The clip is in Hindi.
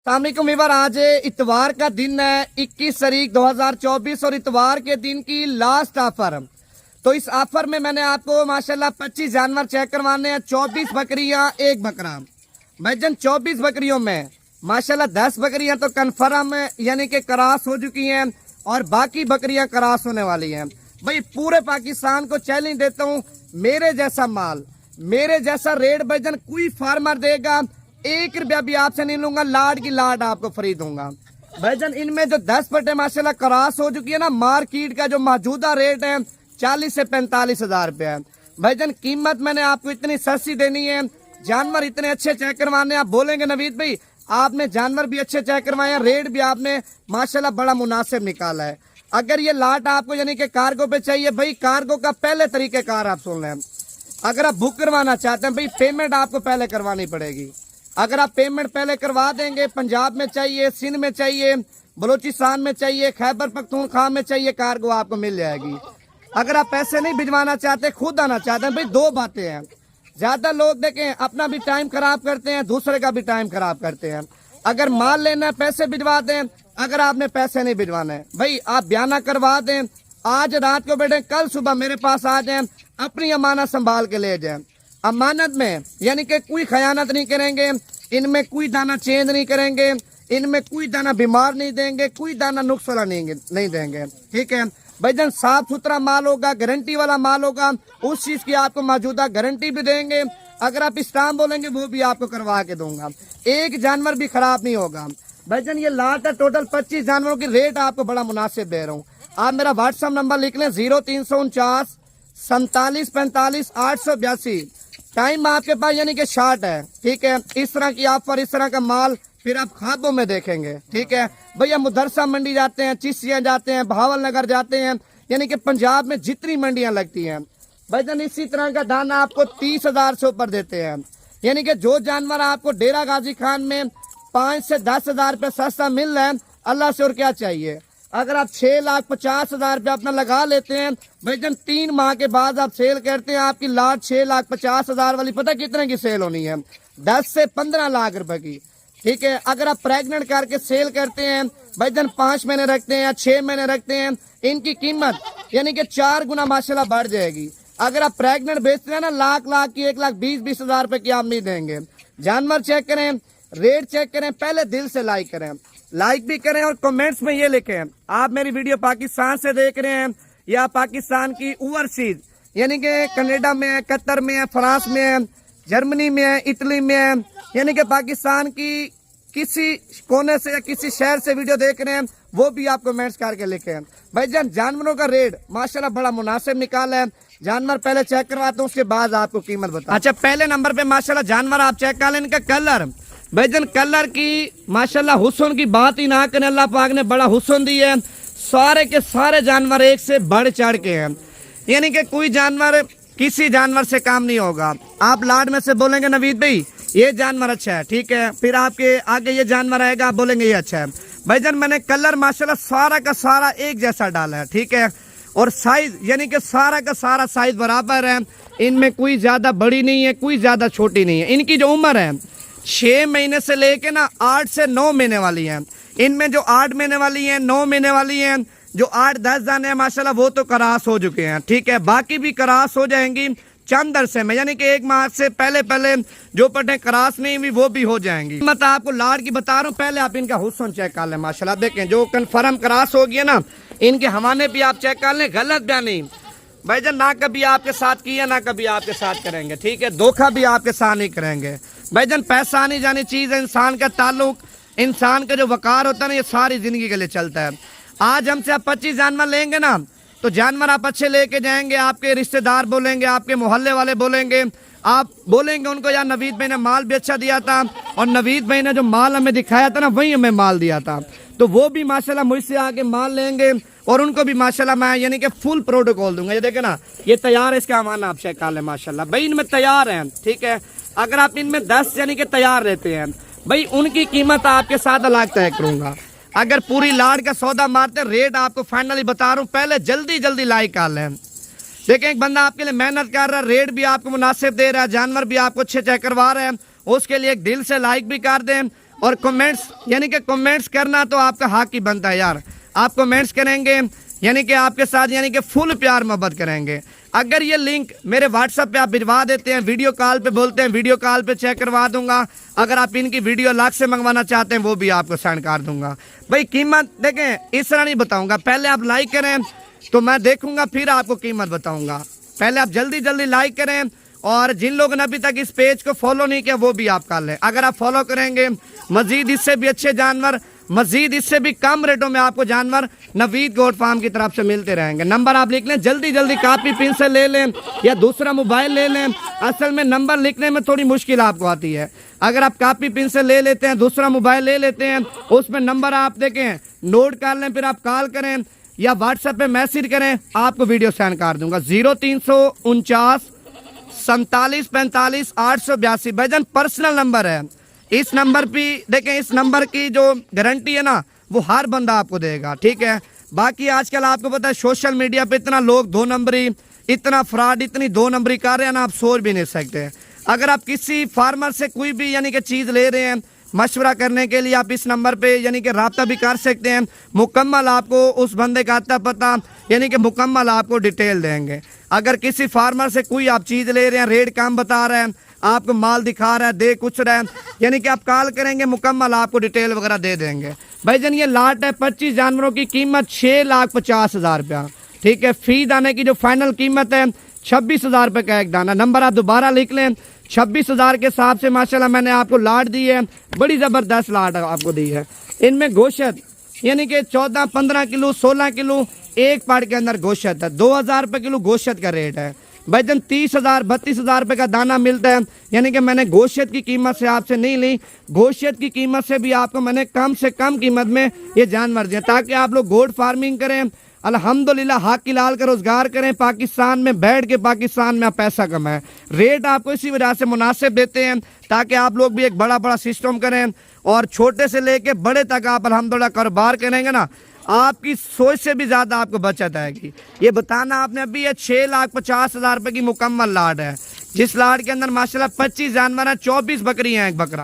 अस्सलामुअलैकुम वीवर, आज इतवार का दिन है 21 तारीख 2024 और इतवार के दिन की लास्ट ऑफर। तो इस ऑफर में मैंने आपको माशाल्लाह 25 जानवर चेक करवाने हैं। 24 बकरियां, एक बकरा। भाईजान 24 बकरियों में माशाल्लाह 10 बकरियां तो कन्फर्म यानी कि क्रॉस हो चुकी हैं और बाकी बकरियां क्रॉस होने वाली हैं। भाई पूरे पाकिस्तान को चैलेंज देता हूँ, मेरे जैसा माल, मेरे जैसा रेट भाईजान कोई फार्मर देगा 1 रुपया भी आपसे नहीं लूंगा, लाड की लाड आपको फ्री दूंगा। भाईजान इनमें जो 10 पट्टे माशाल्लाह क्रॉस हो चुकी है ना, मार्केट का जो मौजूदा रेट है 40 से 45 हजार रुपया है। भाईजान कीमत मैंने आपको इतनी सस्ती देनी है, जानवर इतने अच्छे चेक करवाने। आप बोलेंगे नवीद भाई आपने जानवर भी अच्छे चेक करवाए, रेट भी आपने माशाल्लाह बड़ा मुनासिब निकाला है। अगर ये लाट आपको यानी कि कार्गो पे चाहिए, भाई कार्गो का पहले तरीकेकार आप सुन लें। अगर आप बुक करवाना चाहते हैं भाई पेमेंट आपको पहले करवानी पड़ेगी। अगर आप पेमेंट पहले करवा देंगे, पंजाब में चाहिए, सिंध में चाहिए, बलूचिस्तान में चाहिए, खैबर पख्तूनख्वा में चाहिए, कार्गो आपको मिल जाएगी। अगर आप पैसे नहीं भिजवाना चाहते, खुद आना चाहते हैं, भाई दो बातें हैं। ज्यादा लोग देखें अपना भी टाइम खराब करते हैं, दूसरे का भी टाइम खराब करते हैं। अगर माल लेना है पैसे भिजवा दें, अगर आपने पैसे नहीं भिजवाना है भाई आप बयाना करवा दें, आज रात को बैठे कल सुबह मेरे पास आ जाए, अपनी अमानत संभाल के ले जाए। अमानत में यानी कि कोई खयानत नहीं करेंगे, इनमें कोई दाना चेंज नहीं करेंगे, इनमें कोई दाना बीमार नहीं देंगे, कोई दाना नुक्स वाला नहीं देंगे। ठीक है भाईजान, साफ सुथरा माल होगा, गारंटी वाला माल होगा, उस चीज की आपको मौजूदा गारंटी भी देंगे। अगर आप स्टाम्प बोलेंगे वो भी आपको करवा के दूंगा, एक जानवर भी खराब नहीं होगा। भाईजान ये लाट है टोटल 25 जानवरों की, रेट आपको बड़ा मुनासिब दे रहा हूँ। आप मेरा व्हाट्सएप नंबर लिख लें 0349 47 45 882। टाइम आपके पास यानी कि शार्ट है। ठीक है, इस तरह की ऑफर, इस तरह का माल फिर आप खातों में देखेंगे। ठीक है भैया, मुदरसा मंडी जाते हैं, चिश्तियां जाते हैं, भावल नगर जाते हैं, यानी कि पंजाब में जितनी मंडियां लगती हैं भाईजान इसी तरह का दाना आपको 30,000 से ऊपर देते हैं। यानी कि जो जानवर आपको डेरा गाजी खान में 5 से 10 हजार रुपये सस्ता मिल रहा है, अल्लाह से और क्या चाहिए। अगर आप 6,50,000 रुपया अपना लगा लेते हैं भाईजान, 3 माह के बाद आप सेल करते हैं, आपकी लाट 6,50,000 वाली पता कितने की सेल होनी है, 10 से 15 लाख रुपए की। ठीक है, अगर आप प्रेग्नेंट करके सेल करते हैं भाईजान, 5 महीने रखते हैं या 6 महीने रखते हैं, इनकी कीमत यानी कि 4 गुना माशाल्लाह बढ़ जाएगी। अगर आप प्रेग्नेंट बेचते हैं ना, लाख की 1,20,000 रुपए की आप नहीं देंगे। जानवर चेक करें, रेट चेक करें, पहले दिल से लाइक करें, लाइक भी करें और कमेंट्स में ये लिखें आप मेरी वीडियो पाकिस्तान से देख रहे हैं या पाकिस्तान की ओवरसीज यानी कि कनाडा में है, कतर में है, फ्रांस में है, जर्मनी में है, इटली में है, यानी कि पाकिस्तान की किसी कोने से या किसी शहर से वीडियो देख रहे हैं, वो भी आप कमेंट्स करके लिखें। भाईजान जानवरों का रेट माशाल्लाह बड़ा मुनासिब निकाला है। जानवर पहले चेक करवाता हूँ, उसके बाद आपको कीमत बता। अच्छा, पहले नंबर पे माशाल्लाह जानवर आप चेक कर लें, इनका कलर भाईजान, कलर की माशाल्लाह हुस्न की बात ही ना करें, अल्लाह पाक ने बड़ा हुस्न दी है। सारे के सारे जानवर एक से बढ़ चढ़ के हैं, यानी कि कोई जानवर किसी जानवर से काम नहीं होगा। आप लाड में से बोलेंगे नवीद भाई ये जानवर अच्छा है, ठीक है, फिर आपके आगे ये जानवर आएगा, आप बोलेंगे ये अच्छा है। भाईजान मैंने कलर माशाल्लाह सारा का सारा एक जैसा डाला है। ठीक है, और साइज यानी कि सारा का सारा साइज बराबर है, इनमें कोई ज्यादा बड़ी नहीं है, कोई ज्यादा छोटी नहीं है। इनकी जो उम्र है 6 महीने से लेके ना 8 से 9 महीने वाली है। इनमें जो 8 महीने वाली है, 9 महीने वाली है, जो 8-10 दाने हैं माशाल्लाह वो तो क्रॉस हो चुके हैं। ठीक है, बाकी भी क्रॉस हो जाएंगी चंद अरसे में, यानी कि 1 माह से पहले जो पट्टे क्रॉस नहीं हुई वो भी हो जाएंगी। मैं तो आपको लाड की बता रहा हूँ, पहले आप इनका हुस्न चेक कर लें। माशाल्लाह देखें जो कन्फर्म क्रॉस हो गया ना, इनके हवाने भी आप चेक कर लें, गलत बयान नहीं भाईजान, ना कभी आपके साथ किया ना कभी आपके साथ करेंगे। ठीक है, धोखा भी आपके साथ नहीं करेंगे भाईजान। पैसा आनी जानी चीज है, इंसान का ताल्लुक, इंसान का जो वकार होता है ना, ये सारी जिंदगी के लिए चलता है। आज हमसे आप 25 जानवर लेंगे ना, तो जानवर आप अच्छे लेके जाएंगे, आपके रिश्तेदार बोलेंगे, आपके मोहल्ले वाले बोलेंगे, आप बोलेंगे उनको यार नवीद भाई ने माल भी अच्छा दिया था, और नवीद भाई ने जो माल हमें दिखाया था ना वही हमें माल दिया था। तो वो भी माशाल्लाह मुझसे आके माल लेंगे और उनको भी माशाल्लाह मैं यानी कि फुल प्रोटोकॉल दूंगा। ये देखे ना, ये तैयार है, इसका अमाना आप चेक कर लें माशाल्लाह भाई, इनमें तैयार है। ठीक है, अगर आप इनमें 10 यानी कि तैयार रहते हैं भाई, उनकी कीमत आपके साथ अलग तय करूंगा। अगर पूरी लाड़ का सौदा मारते, रेट आपको फाइनली बता रहा हूँ, पहले जल्दी लाइक कर लें। देखें एक बंदा आपके लिए मेहनत कर रहा है, रेट भी आपको मुनासिब दे रहा है, जानवर भी आपको अच्छे चेक करवा रहे हैं, उसके लिए एक दिल से लाइक भी कर दें। और कमेंट्स यानी कि कमेंट्स करना तो आपका हक ही बनता है यार। आप कमेंट्स करेंगे यानी कि आपके साथ यानी कि फुल प्यार मोहब्बत करेंगे। अगर ये लिंक मेरे व्हाट्सएप पे आप भिजवा देते हैं, वीडियो कॉल पे बोलते हैं, वीडियो कॉल पे चेक करवा दूंगा। अगर आप इनकी वीडियो अलग से मंगवाना चाहते हैं वो भी आपको सेंड कर दूंगा। भाई कीमत देखें इस तरह नहीं बताऊंगा, पहले आप लाइक करें तो मैं देखूंगा फिर आपको कीमत बताऊंगा। पहले आप जल्दी जल्दी लाइक करें और जिन लोगों ने अभी तक इस पेज को फॉलो नहीं किया वो भी आप कर लें। अगर आप फॉलो करेंगे मजीद इससे भी अच्छे जानवर, मजीद इससे भी कम रेटों में आपको जानवर नवीद गोट फार्म की तरफ से मिलते रहेंगे। नंबर आप लिख लें, जल्दी जल्दी कॉपी पेन से ले लें या दूसरा मोबाइल ले लें। असल में नंबर लिखने में थोड़ी मुश्किल आपको आती है। अगर आप कॉपी पेन से ले लेते हैं, दूसरा मोबाइल ले लेते हैं, उसमें नंबर आप देखें नोट कर लें, फिर आप कॉल करें या व्हाट्सएप पे मैसेज करें, आपको वीडियो सेंड कर दूंगा। 0349 47 45 882 भाईजान पर्सनल नंबर है। इस नंबर पे देखें, इस नंबर की जो गारंटी है ना वो हर बंदा आपको देगा, ठीक है। बाकी आजकल आपको पता है सोशल मीडिया पे इतना लोग दो नंबरी, इतना फ्रॉड, इतनी दो नंबरी कर रहे हैं ना, आप सोच भी नहीं सकते। अगर आप किसी फार्मर से कोई भी यानी कि चीज़ ले रहे हैं, मशवरा करने के लिए आप इस नंबर पे यानी कि रब्ता भी कर सकते हैं। मुकम्मल आपको उस बंदे का आता पता यानी कि मुकम्मल आपको डिटेल देंगे। अगर किसी फार्मर से कोई आप चीज़ ले रहे हैं, रेट कम बता रहे हैं, आपको माल दिखा रहा है, दे कुछ रहा है, यानी कि आप कॉल करेंगे मुकम्मल आपको डिटेल वगैरह दे देंगे। भाईजान ये लाट है 25 जानवरों की कीमत 6,50,000 रुपया, ठीक है। फी दाने की जो फाइनल कीमत है 26,000 रुपये का एक दाना। नंबर आप दोबारा लिख लें, 26,000 के हिसाब से माशाल्लाह मैंने आपको लाट दी है, बड़ी ज़बरदस्त लाट आपको दी है। इनमें गोश्त यानी कि 14-15 किलो 16 किलो एक पार्ट के अंदर गोश्त है। 2,000 रुपये किलो गोश्त का रेट है भाईजान। 30,000-32,000 रुपये का दाना मिलता है, यानी कि मैंने गोश्त की कीमत से आपसे नहीं ली, गोश्त की कीमत से भी आपको मैंने कम से कम कीमत में ये जानवर दिए ताकि आप लोग गोट फार्मिंग करें, अल्हम्दुलिल्लाह हक लाल का रोजगार करें, पाकिस्तान में बैठ के पाकिस्तान में आप पैसा कमाएं। रेट आपको इसी वजह से मुनासिब देते हैं ताकि आप लोग भी एक बड़ा बड़ा सिस्टम करें और छोटे से लेके बड़े तक आप अल्हम्दुलिल्लाह कारोबार करेंगे ना, आपकी सोच से भी ज़्यादा आपको बचत आएगी। ये बताना आपने अभी, ये 6,50,000 रुपये की मुकम्मल लाट है, जिस लाट के अंदर माशाल्लाह 25 जानवर हैं, 24 बकरी हैं, एक बकरा।